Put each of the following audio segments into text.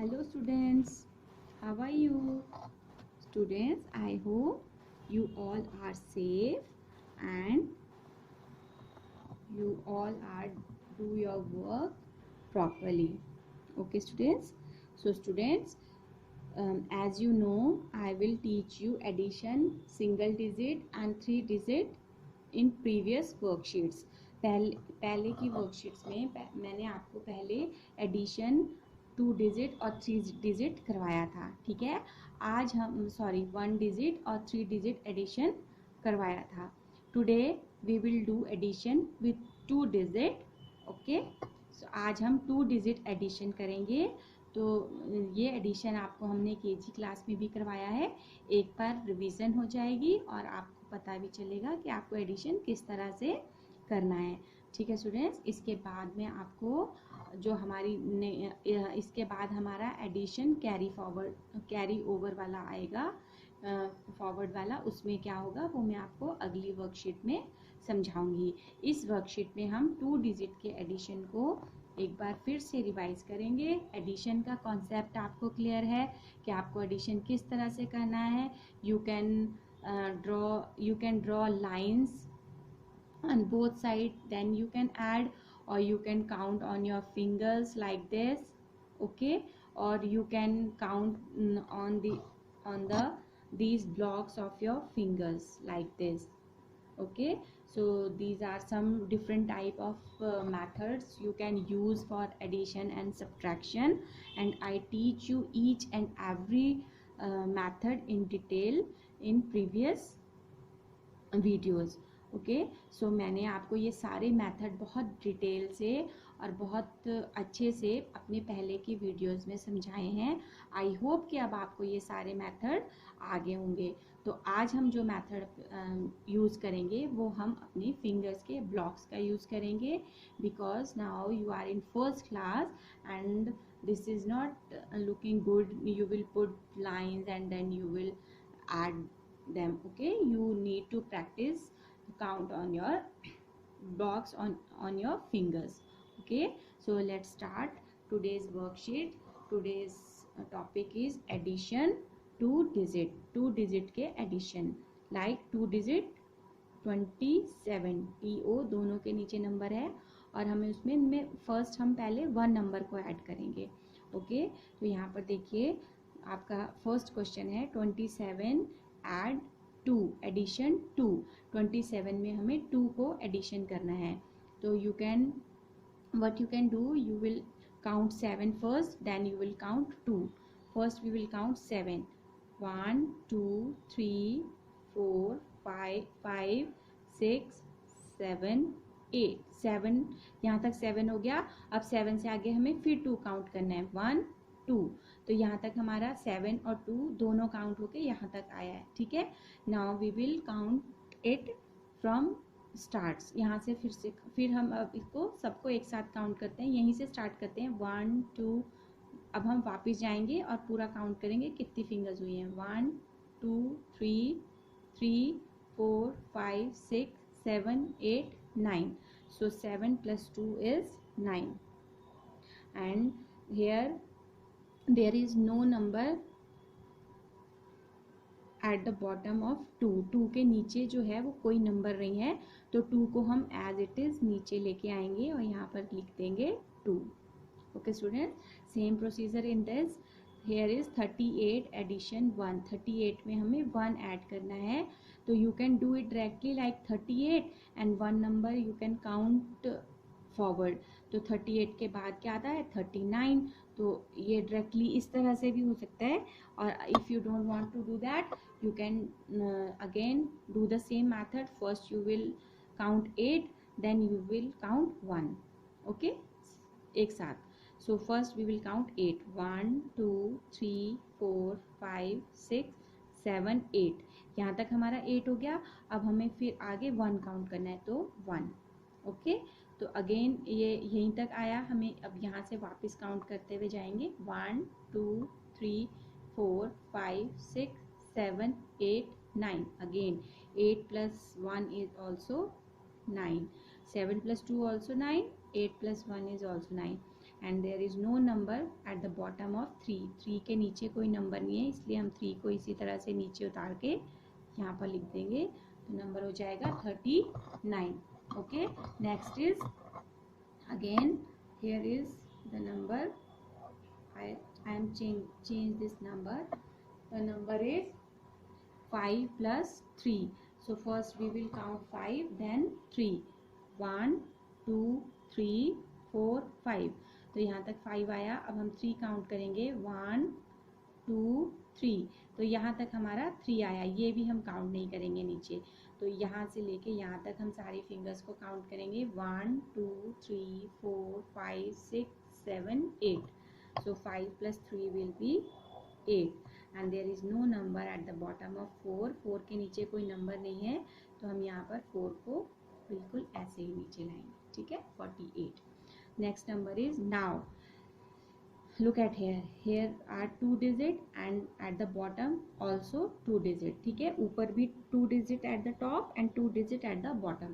Hello students, how are you? Students, I hope you all are safe and you all are do your work properly. Okay students? So students, as you know, I will teach you addition, single digit and three digit in previous worksheets. पहले की worksheets में मैंने आपको पहले addition 2 digit और 3 digit करवाया था, ठीक है। आज हम 1 डिजिट और 3 डिजिट एडिशन करवाया था। Today we will do addition with 2 digit. Okay, so आज हम 2 डिजिट एडिशन करेंगे। तो ये एडिशन आपको हमने केजी क्लास में भी करवाया है। एक बार रिवीजन हो जाएगी और आपको पता भी चलेगा कि आपको एडिशन किस तरह से करना है, ठीक है स्टूडेंट्स। इसके बाद में आपको जो इसके बाद हमारा एडिशन कैरी ओवर वाला आएगा, फॉरवर्ड वाला, उसमें क्या होगा वो मैं आपको अगली वर्कशीट में समझाऊंगी। इस वर्कशीट में हम 2 डिजिट के एडिशन को एक बार फिर से रिवाइज करेंगे। एडिशन का कॉन्सेप्ट आपको क्लियर है कि आपको एडिशन किस तरह से करना है। You can draw lines on both sides, then you can add or you can count on your fingers like this, okay, or you can count on the these blocks of your fingers like this, okay. So these are some different type of methods you can use for addition and subtraction, and I teach you each and every method in detail in previous videos, okay. So मैंने आपको ये सारे method बहुत detail से और बहुत अच्छे से अपने पहले की वीडियोज़ में समझाए हैं। आई होप कि अब आपको ये सारे मेथड आगे होंगे। तो आज हम जो मेथड यूज़ करेंगे वो हम अपनी फिंगर्स के ब्लॉक्स का यूज़ करेंगे, because now you are in first class and this is not looking good. You will put lines and then you will add them, okay. You need to practice count on your blocks on your fingers, okay. So let's start today's worksheet. Today's topic is addition 2 digit के addition, like 2 digit 27 TO दोनों के नीचे number है और हमें उसमें first हम पहले 1 नंबर को ऐड करेंगे, ओके। तो यहाँ पर देखिए आपका फर्स्ट क्वेश्चन है 27 ऐड 2, एडिशन 2। 27 में हमें 2 को एडिशन करना है। तो what you can do, you will count 7 first, then you will count 2. First we will count 7, 1 2 3 4 5 6 7 8, 7 यहाँ तक 7 हो गया। अब 7 से आगे हमें फिर 2 काउंट करना है, 1 2। तो यहाँ तक हमारा 7 और 2 दोनों काउंट होके यहाँ तक आया है, ठीक है। Now we will count it from starts. यहाँ से फिर हम अब इसको सबको एक साथ काउंट करते हैं, यहीं से स्टार्ट करते हैं 1 2। अब हम वापस जाएंगे और पूरा काउंट करेंगे कितनी फिंगर्स हुई हैं, 1 2 3 3 4 5 6 7 8 9। So 7 plus 2 is 9, and here there is no number at the bottom of 2। 2 के नीचे जो है वो कोई नंबर नहीं है, तो 2 को हम एज इट इज नीचे लेके आएंगे और यहाँ पर लिख देंगे 2, okay student. Same procedure in this. Here is 38 addition 1। 38 में हमें 1 ऐड करना है, तो you can do it directly like 38 and 1 number you can count forward. तो 38 के बाद क्या आता है 39। तो ये डायरेक्टली इस तरह से भी हो सकता है, और if you don't want to do that you can again do the same method. First you will count 8, then you will count 1, okay, एक साथ। So first we will count 8, 1 2 3 4 5 6 7 8। यहाँ तक हमारा 8 हो गया। अब हमें फिर आगे 1 काउंट करना है, तो 1, ओके। तो अगेन ये यहीं तक आया, हमें अब यहाँ से वापस काउंट करते हुए जाएंगे 1 2 3 4 5 6 7 8 9। Again 8 plus 1 is also 9, 7 plus 2 also 9, 8 plus 1 is also 9, and there is no number at the bottom of 3. 3 के नीचे कोई नंबर नहीं है, इसलिए हम 3 को इसी तरह से नीचे उतार के यहाँ पर लिख देंगे, तो नंबर हो जाएगा 39. Okay, next is again here is the number. I am change this number. The number is 5 plus 3. So first we will count 5, then 3. 1 2 3 4 5. तो यहाँ तक 5 आया. अब हम 3 काउंट करेंगे. 1 2 3. तो यहाँ तक हमारा 3 आया. ये भी हम काउंट नहीं करेंगे नीचे. तो यहाँ से लेके यहाँ तक हम सारी फिंगर्स को काउंट करेंगे. 1 2 3 4 5 6 7 8. So 5 plus 3 will be 8. And there is no number at the bottom of 4. 4 के नीचे कोई नंबर नहीं है, तो हम यहाँ पर 4 को बिल्कुल ऐसे ही नीचे लाएंगे. ठीक है, 48. Next number is now. Look at here. Here are 2 digit and at the bottom also 2 digit. ठीक है, ऊपर भी 2 digit at the top and 2 digit at the bottom.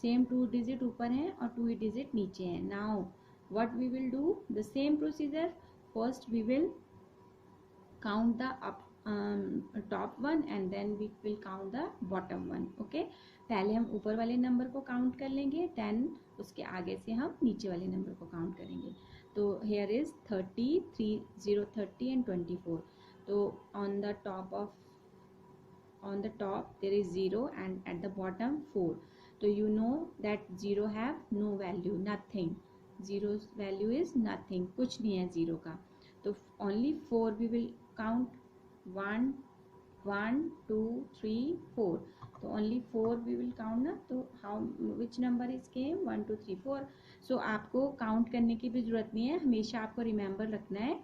Same 2 digit ऊपर है और 2 digit नीचे है. Now what we will do? The same procedure. First we will count the top one and then we will count the bottom one. Okay, पहले हम ऊपर वाले number को काउंट कर लेंगे, देन उसके आगे से हम नीचे वाले नंबर को काउंट करेंगे. तो here is 30 0 30 and 24. तो on the top there is 0 and at the bottom 4. तो you know that 0 have no value, nothing. 0's value is nothing, कुछ नहीं है 0 का. तो only 4 we will count. 1 1 2 3 4. तो only 4 we will count ना. तो how which number is came? 1 2 3 4. सो आपको काउंट करने की भी ज़रूरत नहीं है. हमेशा आपको रिमेंबर रखना है,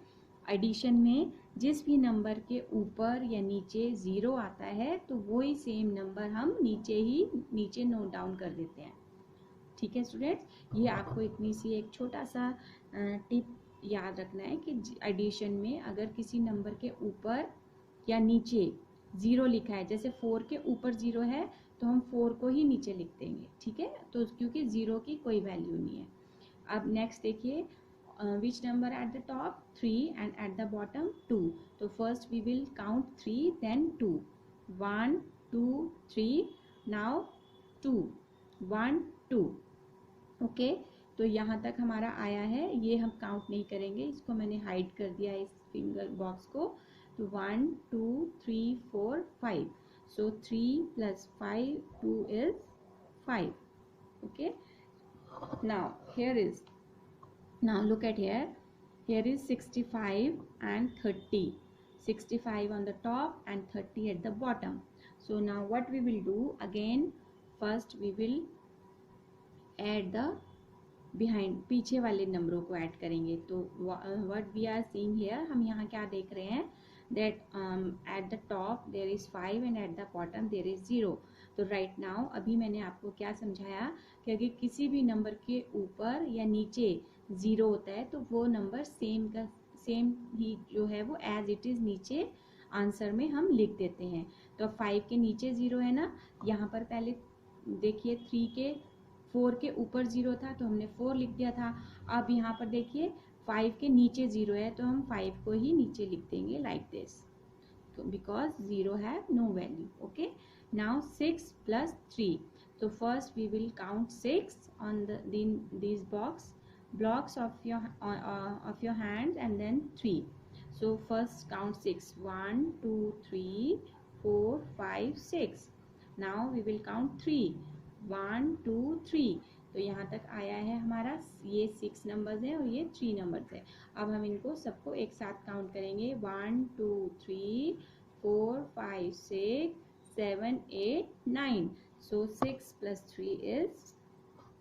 एडिशन में जिस भी नंबर के ऊपर या नीचे 0 आता है तो वही सेम नंबर हम नीचे नोट डाउन कर देते हैं. ठीक है स्टूडेंट्स, ये आपको इतनी सी एक छोटा सा टिप याद रखना है कि एडिशन में अगर किसी नंबर के ऊपर या नीचे 0 लिखा है, जैसे 4 के ऊपर 0 है तो हम 4 को ही नीचे लिख देंगे. ठीक है, तो क्योंकि 0 की कोई वैल्यू नहीं है. अब नेक्स्ट देखिए, which number at the top? 3 and at the bottom 2. तो first we will count 3 then 2. 1 2 3. Now 2 1 2. Okay, तो यहाँ तक हमारा आया है. ये हम काउंट नहीं करेंगे, इसको मैंने हाइड कर दिया है इस फिंगर बॉक्स को. तो 1 2 3 4 5. So 3 plus 5 2 is 5. Okay, now look at here. Here is 65 and 30. 65 on the top and 30 at the bottom. So now what we will do again, first we will add the behind, पीछे वाले नंबरों को add करेंगे. तो what we are seeing here, हम यहाँ क्या देख रहे हैं, that at the top there is 5 and at the bottom there is 0. तो right now अभी मैंने आपको क्या समझाया कि अगर किसी भी नंबर के ऊपर या नीचे 0 होता है तो वो नंबर सेम ही जो है वो एज इट इज़ नीचे आंसर में हम लिख देते हैं. तो 5 के नीचे 0 है ना, यहाँ पर पहले देखिए 4 के ऊपर 0 था तो हमने 4 लिख दिया था. अब यहाँ पर देखिए 5 के नीचे 0 है तो हम 5 को ही नीचे लिख देंगे like this, because 0 have no value. Okay, now 6 plus 3. तो first we will count 6 on these blocks of your hands and then 3. So first count 6. 1 2 3 4 5 6. Now we will count 3. 1 2 3. तो यहाँ तक आया है हमारा, ये 6 नंबर्स हैं और ये 3 नंबर्स है. अब हम इनको सबको एक साथ काउंट करेंगे. 1 2 3 4 5 6 7 8 9. So 6 plus 3 is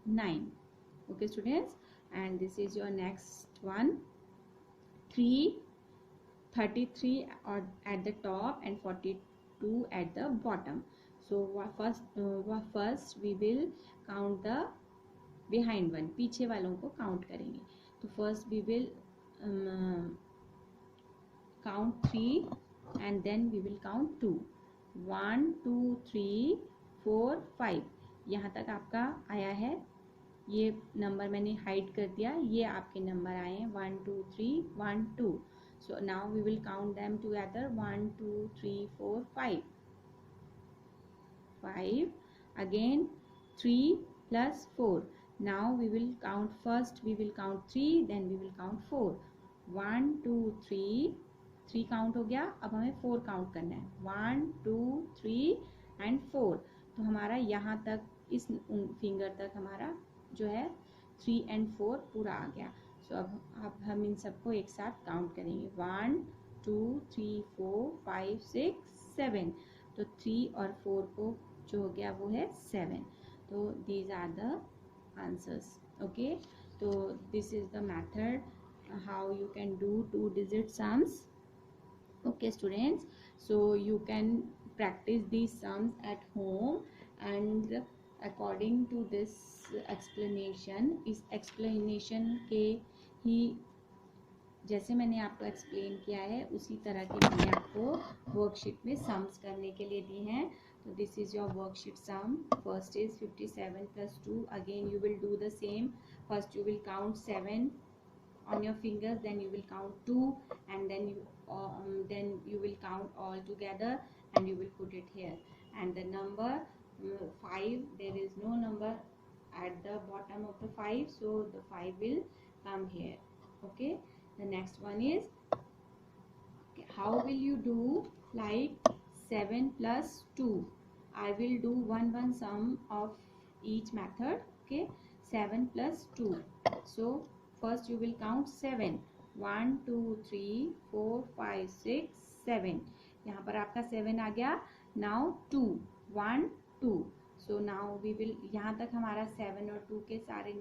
9. Okay students, and this is your next one. 33 at the top and 42 at the bottom. So first we will count the behind one, पीछे वालों को काउंट करेंगे. तो first we will count 3 and then we will count 2. 1 2 3 4 5. यहाँ तक आपका आया है ये नंबर मैंने हाइड कर दिया, ये आपके नंबर आए हैं 1 2 3 1 2. So now we will count them together 1 2 3 4 5. 5 again 3 plus 4. Now we will count, first we will count 3, then we will count 4. 1 2 3, 3 count हो गया. अब हमें 4 काउंट करना है. 1 2 3 एंड 4. तो हमारा यहाँ तक इस फिंगर तक हमारा जो है 3 एंड 4 पूरा आ गया. सो अब हम इन सबको एक साथ काउंट करेंगे. 1 2 3 4 5 6 7. तो 3 और 4 को जो हो गया वो है 7. तो these are the answers. Okay, तो this is the method how you can do 2-digit sums. Okay students, so you can practice these sums at home, and according to this explanation, इस explanation के ही जैसे मैंने आपको explain किया है उसी तरह के मैंने आपको वर्कशीट में सम्स करने के लिए दी हैं. तो this is your worksheet sum. First is 57 + 2. Again you will do the same. First you will count 7 on your fingers, then you will count 2, and then you will count all together and you will put it here. And the number 5, there is no number at the bottom of the 5, so the 5 will come here. Okay, the next one is, how will you do like 7 + 2? I will do one sum of each method. Okay, 7 + 2. So first you will count 7. 1 2 3 4 5 6 7. यहाँ पर आपका 7 आ गया. Now 2 1 2. So now we will, यहाँ तक हमारा 7 और 2 के सारे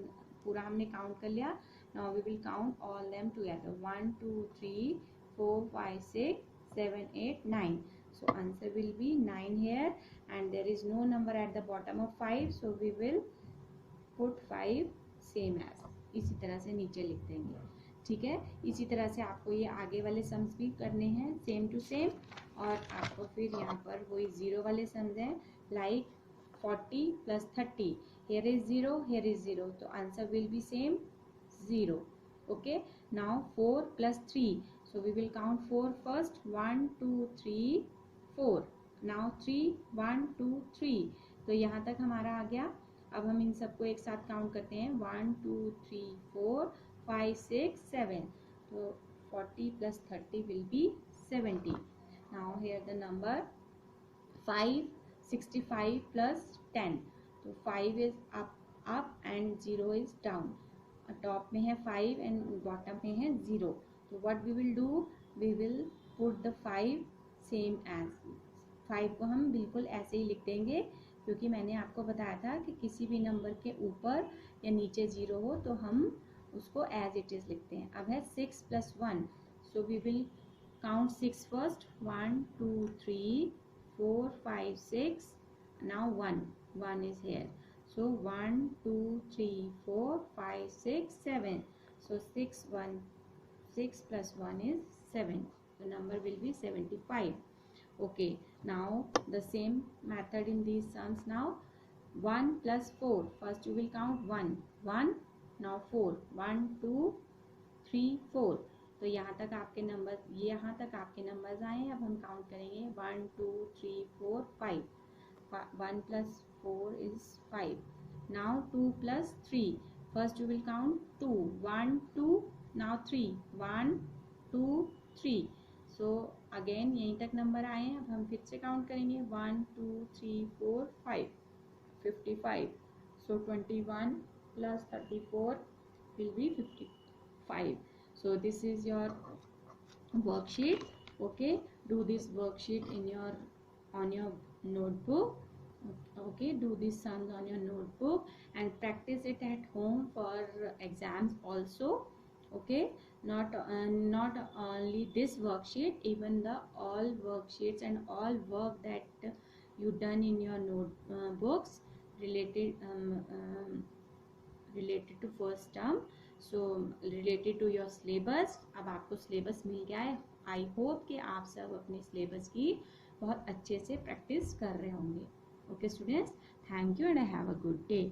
पूरा हमने काउंट कर लिया. Now we will count all them together. 1 2 3 4 5 6 7 8 9. So answer will be 9 here, and there is no number at the bottom of 5, so we will put 5 same as. इसी तरह से नीचे लिख देंगे. ठीक है, इसी तरह से आपको ये आगे वाले सम्स भी करने हैं सेम टू सेम. और आपको फिर यहाँ पर वही 0 वाले सम्स हैं, like 40 + 30. here is 0, here is 0, तो answer will be same 0. Okay, now 4 + 3. So we will count 4 first. 1 2 3 4. Now 3 1 2 3. तो यहाँ तक हमारा आ गया. अब हम इन सबको एक साथ काउंट करते हैं. 1 2 3 4 5 6 7. तो 40 + 30 will be 70. Now here the number 5 65 + 10. तो 5 is up and 0 is down. Top में है 5 एंड बॉटम में है 0. तो what we will do, we will put the 5 same as. 5 को हम बिल्कुल ऐसे ही लिख देंगे, क्योंकि मैंने आपको बताया था कि किसी भी नंबर के ऊपर या नीचे 0 हो तो हम उसको एज इट इज़ लिखते हैं. अब है 6 + 1. So we will count 6 first. 1 2 3 4 5 6. Now 1 is here. So 1 2 3 4 5 6 7. So 6 + 1 is 7. The number will be 75. Okay, now the same method in these sums. Now 1 + 4. First you will count 1. Now 4. 1 2 3 4. तो यहाँ तक आपके number, यहाँ तक आपके नंबर्स आए हैं. अब हम काउंट करेंगे. 1 2 3 4 5. 1 + 4 is 5. Now 2 + 3. First you will count 2. 1 2. Now 3. 1 2 3. So again यहीं तक नंबर आए हैं. अब हम फिर से काउंट करेंगे. 1 2 3 4 5. 55. So 21 + 34 will be 55. So this is your worksheet. Okay, do this worksheet on your notebook. Okay, do these sums on your notebook and practice it at home for exams also. Okay, not only this worksheet, even the all worksheets and all work that you done in your notebooks related to first term, so related to your syllabus. अब आपको syllabus मिल गया है. I hope कि आप सब अपने syllabus की बहुत अच्छे से प्रैक्टिस कर रहे होंगे. Okay students, thank you and have a good day.